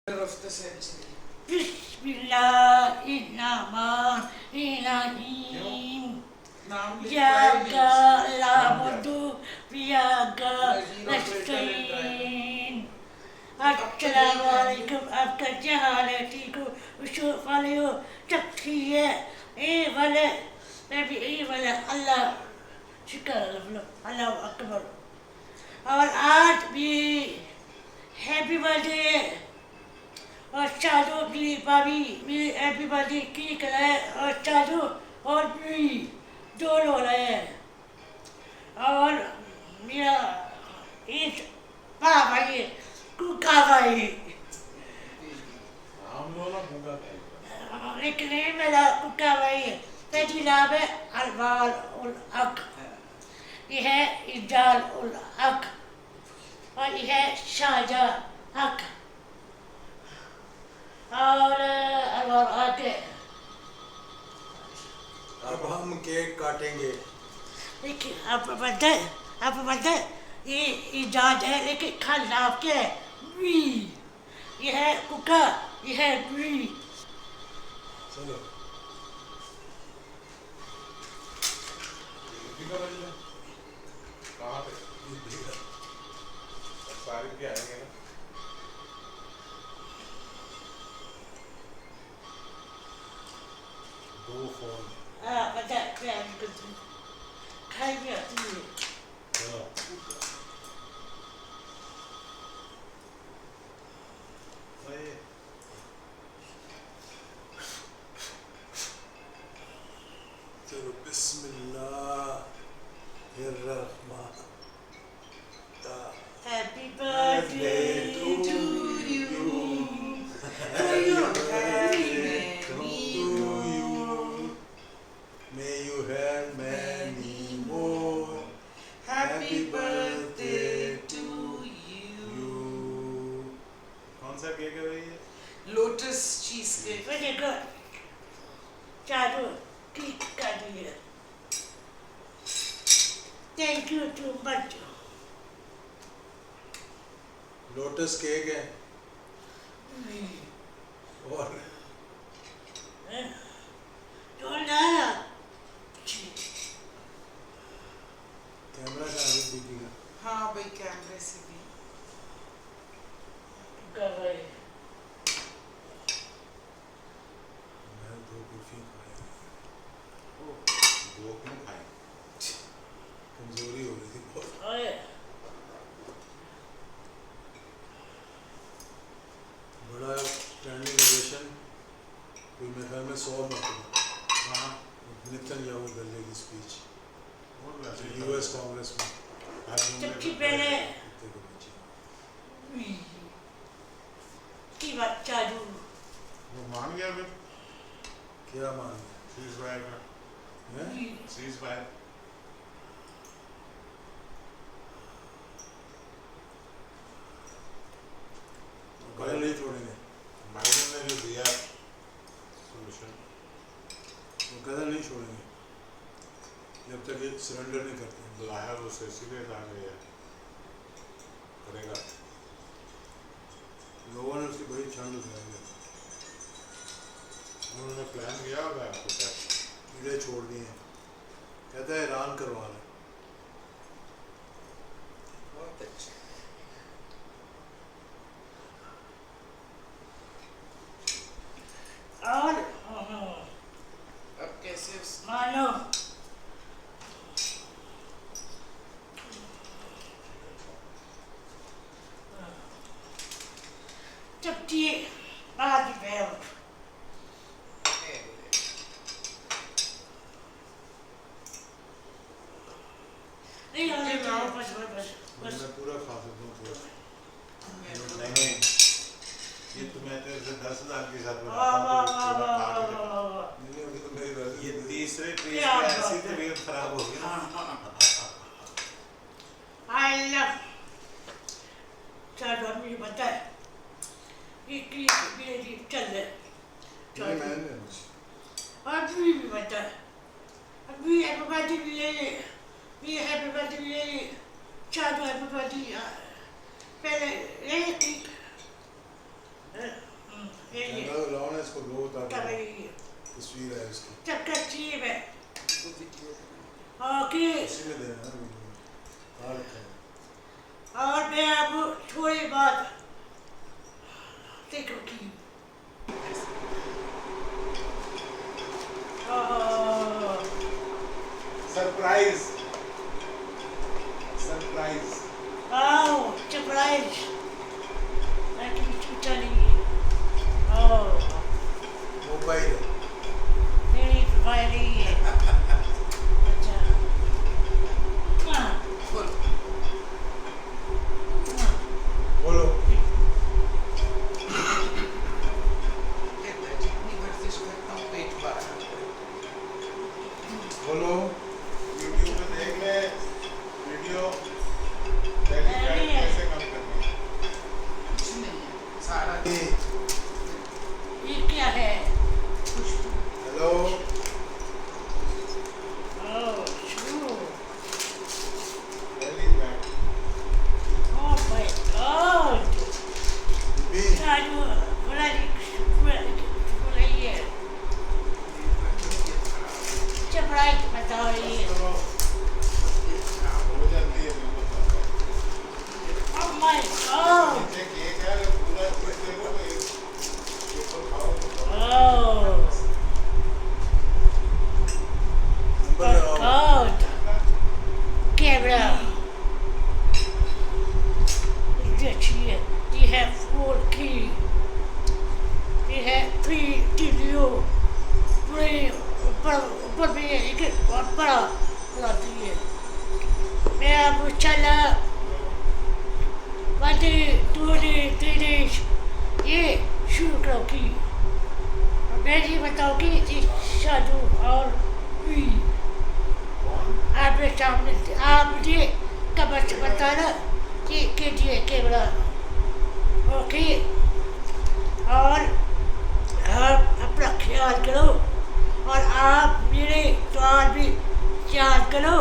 Bismillahirrahmanirrahim. Iyyaka na'budu wa iyyaka nasta'in. Assalamu alaikum. आपका जहालती को उशूफ वाले हो चक्की है वाले मैं भी वाले अल्लाह शुक्र अल्लाह अकबर और आज भी हैप्पी बर्थडे और चादू भी भाभी मेरी हैप्पी बर्थडे केक है और चादू और भी दोनों है और मेरा इस पापा ये कुका भाई लेकिन ये मेरा कुका भाई पहली नाम है अरबाल उल हक, ये है इजाल उल हक और ये है शाहजहां हक और आगे अब हम केक काटेंगे। देखिए आप बताए ये इजाज है लेकिन खाना आपके है वी, ये है कुका, ये है वी। चलो कहाँ पे सारे के आएंगे ना दो फोन बताए प्यार करती खाई भी आती है चलो सही है। चलो बिस्मिल्लाहिर्रहमान happy birthday to you May you have many more. Happy birthday to you. कौन सा केक है भाई ये? Lotus cheesecake. वेरी गुड चादू केक काट दिया thank you too much Lotus cake है और जो लाया कैमरा का भी दिखेगा। हाँ भाई कैमरे से भी कर रहे मैं दो कुल्फी खाए, दो क्यों खाए? कमजोरी हो रही थी बहुत। ओए बड़ा स्टैंडिंग ओवेशन कोई मेरे ख्याल में 100 मरतबा हाँ नेतन्याहू दले की स्पीच बोल रहा है यूएस कांग्रेस में सबसे पहले कुत्ते को नीचे। की बात चादू वो मान गया फिर क्या मान गया सीज फायर का हैं? सीज फायर कल नहीं छोड़ेंगे, बाइडन ने जो दिया सोल्यूशन वो कदर नहीं छोड़ेंगे जब तक ये सरेंडर नहीं करते। बुलाया तो उसे इसीलिए ला गया करेगा। लोगों ने उसकी बड़ी छांड उठाई, उन्होंने प्लान किया होगा आपको क्या? कीड़े छोड़ दिए, कहता है ईरान करवा रहा है। बहुत अच्छा और अब कैसे मानो चपटी बात पे नहीं बस मैं पूरा खा सकता हूँ थोड़ा। नहीं ये तुम्हें तो 10,000 के साथ वाह वाह वाह वाह वाह नहीं, अभी तो मेरी बात ये तीसरे पीस क्या में ऐसी बात है। तबीयत खराब हो गई। आई लव चादू मुझे पता है ये क्लिप मेरी चल रहा है नहीं, मैं नहीं कुछ। अभी भी पता है अभी हैप्पी बर्थडे ले ये हैप्पी बर्थडे ले चादू हैप्पी बर्थडे पहले ये ये लाओ ना इसको लो कर ताकि रही है तस्वीर है इसकी चक्कर चीब है वो वीडियो कि इसी में देना ना वीडियो कार्ड का और मैं अब थोड़ी बात देखो की सरप्राइज सरप्राइज आओ सरप्राइज मैं किसी चली आओ मोबाइल मेरी फायरी है अच्छा हाँ बोलो हाँ बोलो कहता है जितनी वर्जिश करता हूँ पेट बाहर आता है। बोलो यूट्यूब पे देख ले वीडियो पहली नहीं फैट है। कैसे कम करनी है। कुछ नहीं है सारा ये ये क्या है खुशबू हेलो ओह शू पहली फैट Oh my God! भी Cara, olha ali, olha aí. Tinha pra aí, mas tá aí. तो हो जाती है बिल्कुल Oh my God! नीचे केक है पूरा केक देखो पेपर खाओ Oh नंबर my लगाओ God! Quebra! Tia, you have 4 key. You have 3 kilo. 3 ऊपर भी है एक बहुत बड़ा लाती है मैं अब चला 1 day 2 day 3 days ये शुरू करो की मैं ये बताऊँगी इस साधु और भी आपने सामने आप मुझे कब से बताना कि कीजिए कैमरा ओके और आप अपना ख्याल करो और आप मेरे द्वार भी ख्याल करो